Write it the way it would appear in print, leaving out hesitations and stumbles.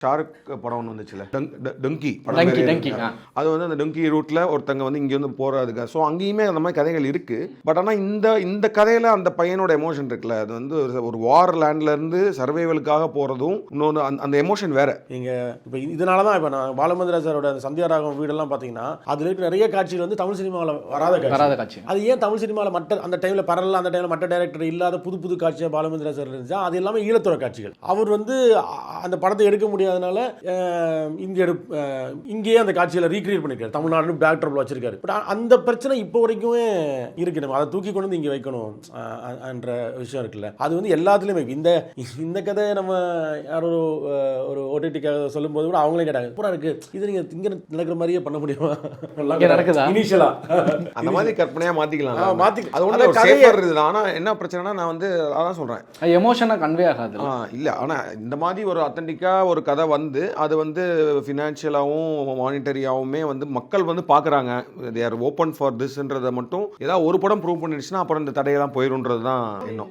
ஷாருக் படம் ஒன்று வந்துச்சுல, டங்கி டங்கி. அது வந்து அந்த டங்கி ரூட்ல ஒருத்தங்க வந்து இங்க வந்து போறதுக்கு. ஸோ அங்கேயுமே அந்த மாதிரி கதைகள் இருக்கு. பட் ஆனால் இந்த கதையில அந்த பையனோட எமோஷன் இருக்குல்ல, அது வந்து ஒரு வார் லேண்ட்ல இருந்து சர்வைவலுக்காக போறதும் இன்னொன்று அந்த எமோஷன் வேற. நீங்க இப்போ இதனால தான் இப்போ நான் பாலுமந்திரா சாரோட சந்தியாராகம் வீடெல்லாம் பார்த்தீங்கன்னா அதில் இருக்க நிறைய காட்சிகள் வந்து தமிழ் சினிமாவில் வராத காட்சி. அது ஏன் தமிழ் சினிமாவில் மற்ற அந்த டைமில் பரவல அந்த டைமில் மற்ற டைரக்டர் இல்லாத புது காட்சியாக பாலுமந்திரா சார் இருந்துச்சா, அது எல்லாமே ஈழத்தோட காட்சிகள். அவர் வந்து அந்த படத்தை எடுக்க முடியாதனால இங்கேயே அந்த காட்சியில் ரீக்ரியேட் பண்ணிருக்காரு, தமிழ்நாடு பேக்ட்ராப்ல வச்சிருக்காரு. பட் அந்த பிரச்சனை இப்போ வரைக்கும் இருக்கு. நம்ம அதை தூக்கி கொண்டு வந்து இங்கே வைக்கணும் என்ற விஷயம் இருக்குல்ல, அது வந்து எல்லாத்துலேயுமே இந்த கதையை நம்ம யாரோ ஒரு ஓடிடிக்காக சொல்லும் போது கூட அவங்களே கேட்டாங்க, பூரா இருக்கு, இது நீங்க இங்க நடக்கிற மாதிரியே பண்ண முடியுமா, நடக்குதா இனிஷியலா அந்த மாதிரி கற்பனையா மாத்திக்கலாம். அது ஒண்ணு சேஃபர் இருக்குது. ஆனா என்ன பிரச்சனைனா, நான் வந்து அதான் சொல்றேன், எமோஷனா கன்வே ஆகாது. இல்ல, ஆனா இந்த மாதிரி ஒரு அத்தன்டிக்கா ஒரு கதை வந்து அது வந்து ஃபினான்ஷியலாகவும் மானிட்டரியாவுமே வந்து மக்கள் வந்து பார்க்குறாங்க, தே ஆர் ஓப்பன் ஃபார் திஸ்ன்றதை மட்டும் ஏதாவது ஒரு படம் ப்ரூவ் பண்ணிடுச்சுன்னா அப்புறம் இந்த தடையெல்லாம் போயிருன்றது தான் எண்ணம்.